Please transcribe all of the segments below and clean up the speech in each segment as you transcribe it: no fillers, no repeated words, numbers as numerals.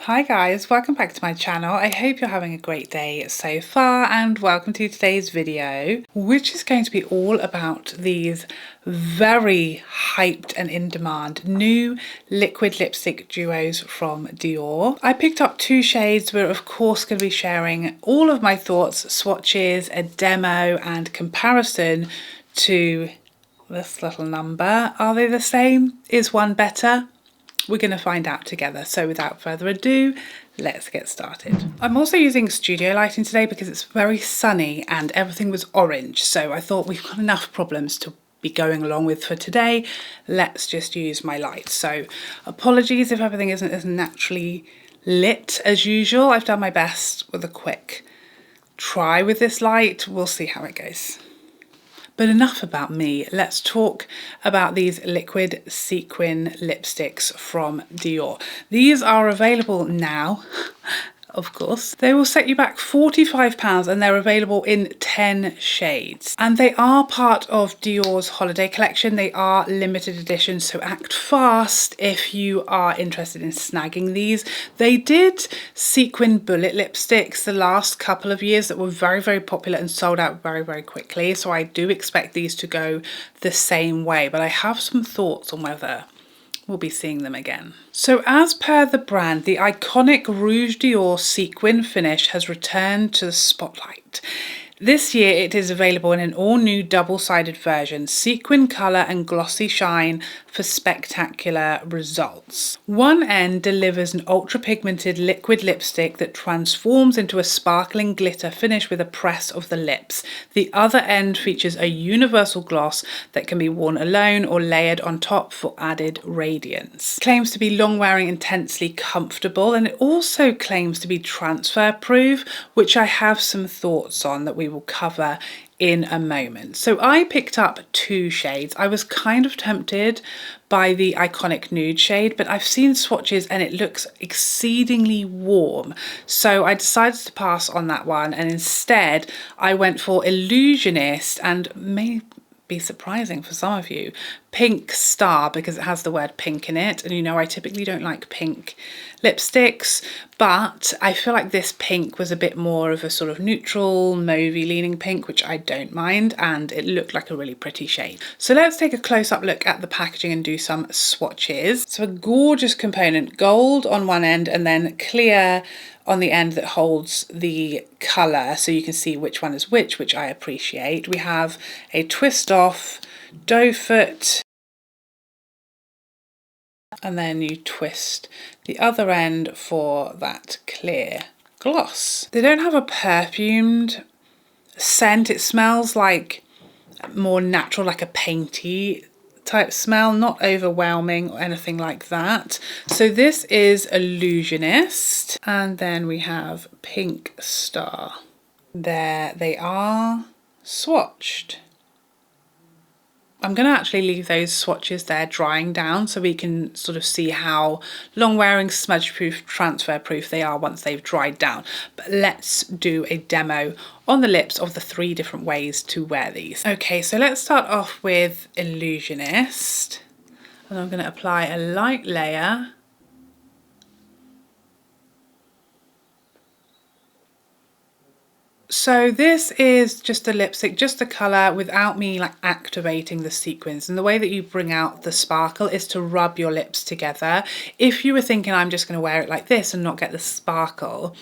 Hi guys, welcome back to my channel. I hope you're having a great day so far and welcome to today's video, which is going to be all about these very hyped and in demand new liquid lipstick duos from Dior. I picked up two shades. We're of course going to be sharing all of my thoughts, swatches, a demo and comparison to this little number. Are they the same? Is one better? We're going to find out together. So without further ado, let's get started. I'm also using studio lighting today because it's very sunny and everything was orange. So I thought we've got enough problems to be going along with for today. Let's just use my light. So apologies if everything isn't as naturally lit as usual. I've done my best with a quick try with this light. We'll see how it goes. But enough about me, let's talk about these liquid sequin lipsticks from Dior. These are available now, of course. They will set you back £45 and they're available in 10 shades. And they are part of Dior's holiday collection. They are limited edition, so act fast if you are interested in snagging these. They did sequin bullet lipsticks the last couple of years that were very, very popular and sold out very, very quickly. So I do expect these to go the same way, but I have some thoughts on whether we'll be seeing them again. So as per the brand, the iconic Rouge Dior sequin finish has returned to the spotlight. This year it is available in an all-new double-sided version, sequin colour and glossy shine for spectacular results. One end delivers an ultra-pigmented liquid lipstick that transforms into a sparkling glitter finish with a press of the lips. The other end features a universal gloss that can be worn alone or layered on top for added radiance. Claims to be long-wearing, intensely comfortable, and it also claims to be transfer-proof, which I have some thoughts on that we will cover in a moment. So I picked up two shades. I was kind of tempted by the iconic nude shade, but I've seen swatches and it looks exceedingly warm. So I decided to pass on that one, and instead I went for Illusionist, and may be surprising for some of you, Pink Star, because it has the word pink in it. And you know, I typically don't like pink lipsticks, but I feel like this pink was a bit more of a sort of neutral, mauvey leaning pink, which I don't mind, and it looked like a really pretty shade. So let's take a close-up look at the packaging and do some swatches. So a gorgeous component, gold on one end and then clear on the end that holds the colour, so you can see which one is which I appreciate. We have a twist off doe foot, and then you twist the other end for that clear gloss. They don't have a perfumed scent. It smells like more natural, like a painty type smell, not overwhelming or anything like that. So this is Illusionist, and then we have Pink Star. There they are swatched. I'm going to actually leave those swatches there drying down so we can sort of see how long wearing, smudge proof, transfer proof they are once they've dried down. But let's do a demo on the lips of the three different ways to wear these. Okay, so let's start off with Illusionist, and I'm going to apply a light layer. So this is just a lipstick, just the colour, without me like activating the sequins. And the way that you bring out the sparkle is to rub your lips together. If you were thinking I'm just going to wear it like this and not get the sparkle,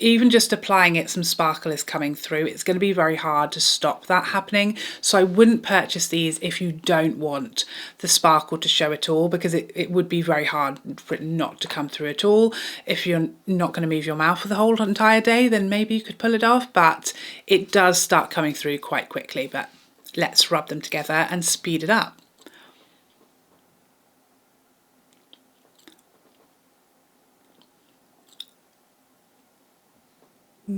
even just applying it, some sparkle is coming through. It's going to be very hard to stop that happening. So I wouldn't purchase these if you don't want the sparkle to show at all, because it would be very hard for it not to come through at all. If you're not going to move your mouth for the whole entire day, then maybe you could pull it off, but it does start coming through quite quickly. But let's rub them together and speed it up.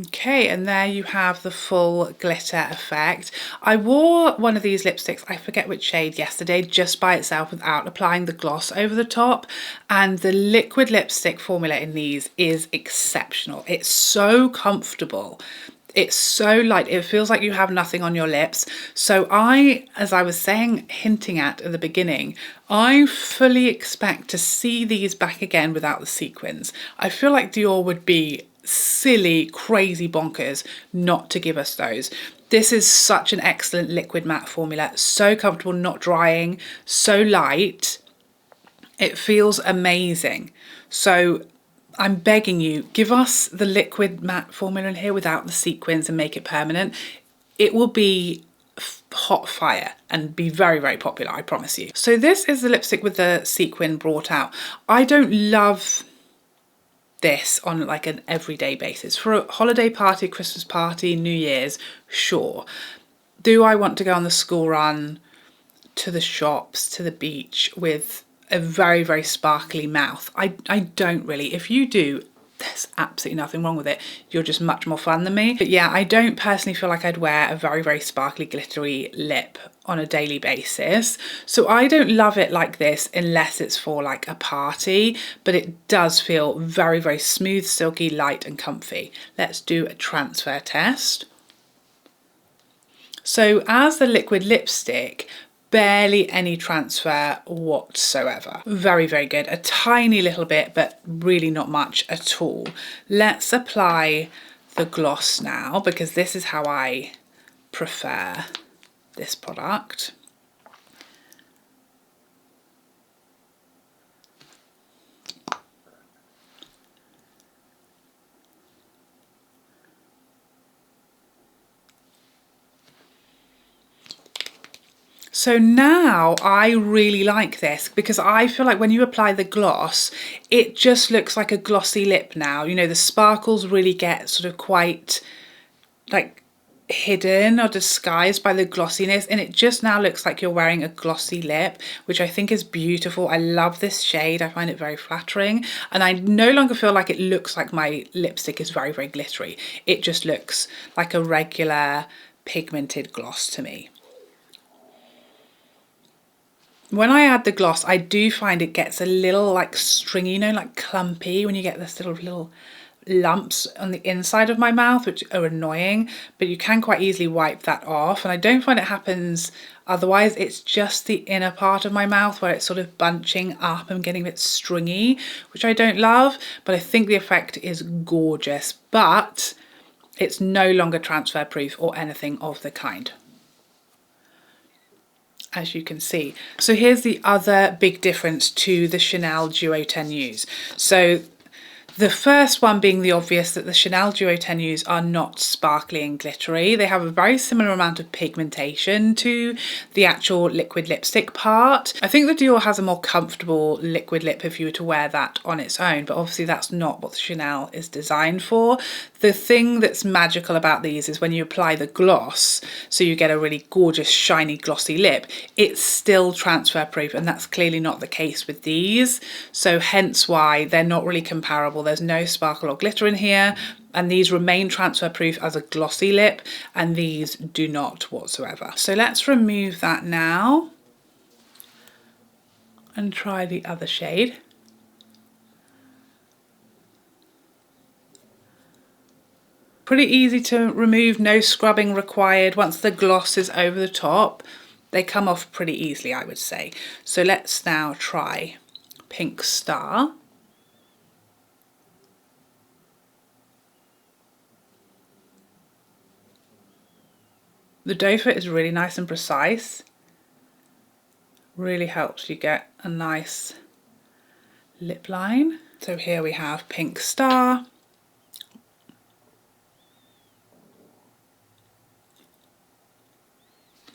Okay, and there you have the full glitter effect. I wore one of these lipsticks, I forget which shade, yesterday just by itself without applying the gloss over the top, and the liquid lipstick formula in these is exceptional. It's so comfortable. It's so light, it feels like you have nothing on your lips. So as I was saying, hinting at the beginning, I fully expect to see these back again without the sequins. I feel like Dior would be silly, crazy bonkers not to give us those. This is such an excellent liquid matte formula, so comfortable, not drying, so light. It feels amazing. So I'm begging you, give us the liquid matte formula in here without the sequins and make it permanent. It will be hot fire and be very, very popular, I promise you. So this is the lipstick with the sequin brought out. I don't love this on like an everyday basis. For a holiday party, Christmas party, New Year's, sure. Do I want to go on the school run, to the shops, to the beach with a very, very sparkly mouth? I don't really. If you do, there's absolutely nothing wrong with it. You're just much more fun than me. But yeah, I don't personally feel like I'd wear a very, very sparkly, glittery lip on a daily basis. So I don't love it like this unless it's for like a party, but it does feel very, very smooth, silky, light and comfy. Let's do a transfer test. So as the liquid lipstick, barely any transfer whatsoever. Very, very good. A tiny little bit, but really not much at all. Let's apply the gloss now, because this is how I prefer this product. So now I really like this, because I feel like when you apply the gloss, it just looks like a glossy lip now. You know, the sparkles really get sort of quite like hidden or disguised by the glossiness, and it just now looks like you're wearing a glossy lip, which I think is beautiful. I love this shade. I find it very flattering, and I no longer feel like it looks like my lipstick is very, very glittery. It just looks like a regular pigmented gloss to me. When I add the gloss, I do find it gets a little like stringy, you know, like clumpy when you get this little lumps on the inside of my mouth, which are annoying, but you can quite easily wipe that off. And I don't find it happens otherwise. It's just the inner part of my mouth where it's sort of bunching up and getting a bit stringy, which I don't love, but I think the effect is gorgeous, but it's no longer transfer proof or anything of the kind, as you can see. So here's the other big difference to the Chanel Duo Tenues. So the first one being the obvious, that the Chanel Duo Tenues are not sparkly and glittery. They have a very similar amount of pigmentation to the actual liquid lipstick part. I think the Dior has a more comfortable liquid lip if you were to wear that on its own, but obviously that's not what the Chanel is designed for. The thing that's magical about these is when you apply the gloss, so you get a really gorgeous, shiny, glossy lip, it's still transfer proof, and that's clearly not the case with these. So hence why they're not really comparable. There's no sparkle or glitter in here, and these remain transfer proof as a glossy lip, and these do not whatsoever. So let's remove that now and try the other shade. Pretty easy to remove, no scrubbing required. Once the gloss is over the top, they come off pretty easily, I would say. So let's now try Pink Star. The doe foot is really nice and precise. Really helps you get a nice lip line. So here we have Pink Star.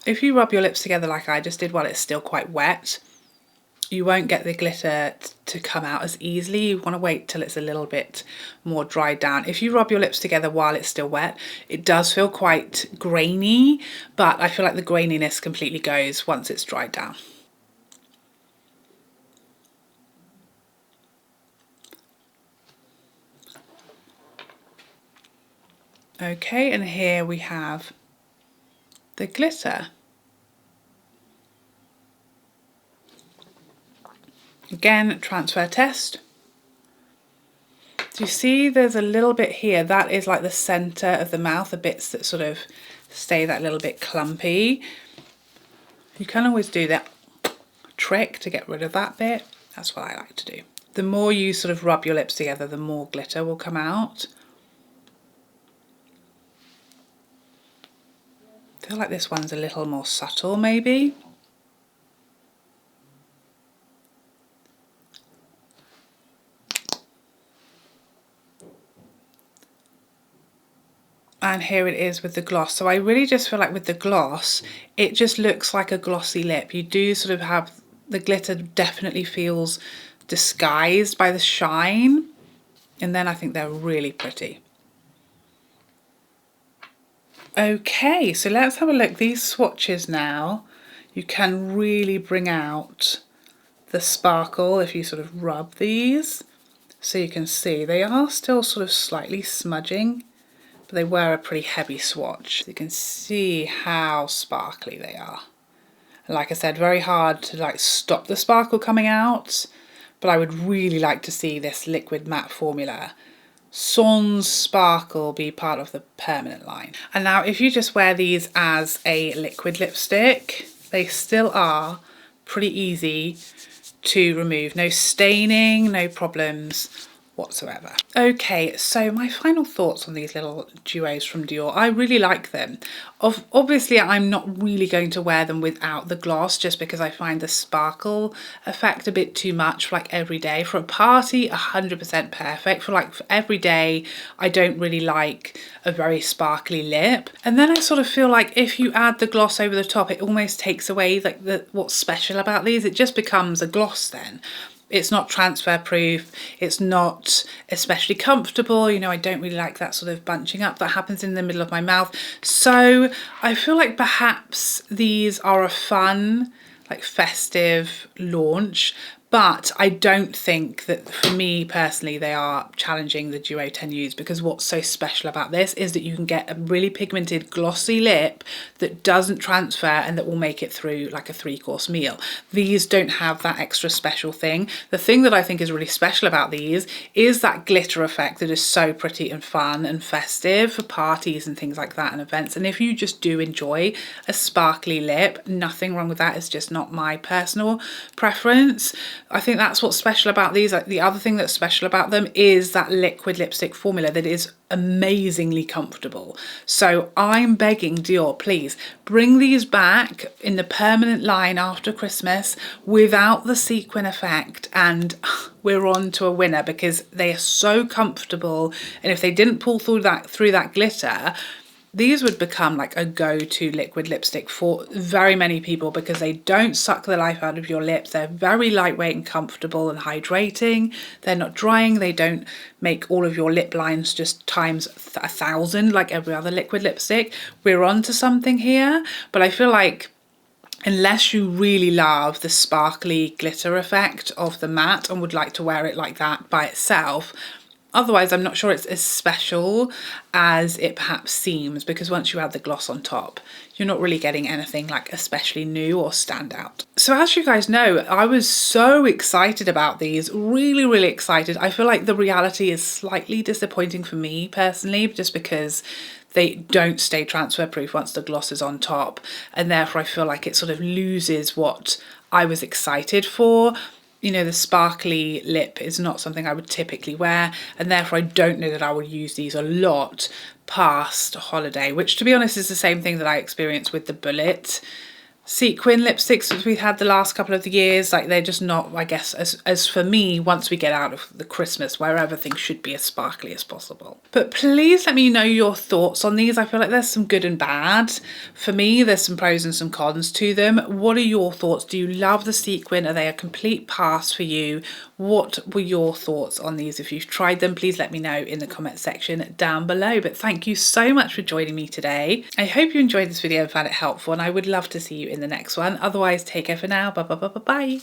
If you rub your lips together like I just did while it's still quite wet, you won't get the glitter to come out as easily. You want to wait till it's a little bit more dried down. If you rub your lips together while it's still wet, it does feel quite grainy, but I feel like the graininess completely goes once it's dried down. Okay, and here we have the glitter. Again, transfer test. Do you see there's a little bit here? That is like the center of the mouth, the bits that sort of stay that little bit clumpy. You can always do that trick to get rid of that bit. That's what I like to do. The more you sort of rub your lips together, the more glitter will come out. I feel like this one's a little more subtle maybe. And here it is with the gloss. So I really just feel like with the gloss, it just looks like a glossy lip. You do sort of have, the glitter definitely feels disguised by the shine. And then I think they're really pretty. Okay, so let's have a look. These swatches now, you can really bring out the sparkle if you sort of rub these. So you can see they are still sort of slightly smudging, but they were a pretty heavy swatch. You can see how sparkly they are. And like I said, very hard to like stop the sparkle coming out, but I would really like to see this liquid matte formula Sans Sparkle be part of the permanent line. And now if you just wear these as a liquid lipstick, they still are pretty easy to remove. No staining, no problems whatsoever. Okay, so my final thoughts on these little duos from Dior. I really like them. Obviously, I'm not really going to wear them without the gloss just because I find the sparkle effect a bit too much for like every day. For a party, 100% perfect. For like for every day, I don't really like a very sparkly lip. And then I sort of feel like if you add the gloss over the top, it almost takes away like what's special about these. It just becomes a gloss then. It's not transfer proof, it's not especially comfortable, you know, I don't really like that sort of bunching up that happens in the middle of my mouth. So I feel like perhaps these are a fun, like festive launch, but I don't think that for me personally they are challenging the Duo 10Us, because what's so special about this is that you can get a really pigmented glossy lip that doesn't transfer and that will make it through like a 3-course meal. These don't have that extra special thing. The thing that I think is really special about these is that glitter effect that is so pretty and fun and festive for parties and things like that and events. And if you just do enjoy a sparkly lip, nothing wrong with that. It's just not my personal preference. I think that's what's special about these. Like the other thing that's special about them is that liquid lipstick formula that is amazingly comfortable. So I'm begging Dior, please bring these back in the permanent line after Christmas without the sequin effect, and we're on to a winner, because they are so comfortable. And if they didn't pull through that glitter, these would become like a go-to liquid lipstick for very many people, because they don't suck the life out of your lips. They're very lightweight and comfortable and hydrating. They're not drying. They don't make all of your lip lines just times 1,000 like every other liquid lipstick. We're on to something here, but I feel like unless you really love the sparkly glitter effect of the matte and would like to wear it like that by itself, otherwise, I'm not sure it's as special as it perhaps seems, because once you add the gloss on top, you're not really getting anything like especially new or stand out. So as you guys know, I was so excited about these, really, really excited. I feel like the reality is slightly disappointing for me personally, just because they don't stay transfer proof once the gloss is on top. And therefore I feel like it sort of loses what I was excited for. You know, the sparkly lip is not something I would typically wear, and therefore I don't know that I would use these a lot past holiday, which to be honest is the same thing that I experienced with the Bullet sequin lipsticks that we've had the last couple of years. Like they're just not, I guess, as for me, once we get out of the Christmas where everything should be as sparkly as possible. But please let me know your thoughts on these. I feel like there's some good and bad. For me, there's some pros and some cons to them. What are your thoughts? Do you love the sequin? Are they a complete pass for you? What were your thoughts on these? If you've tried them, please let me know in the comment section down below. But thank you so much for joining me today. I hope you enjoyed this video and found it helpful, and I would love to see you in the next one. Otherwise, take care for now. Bye.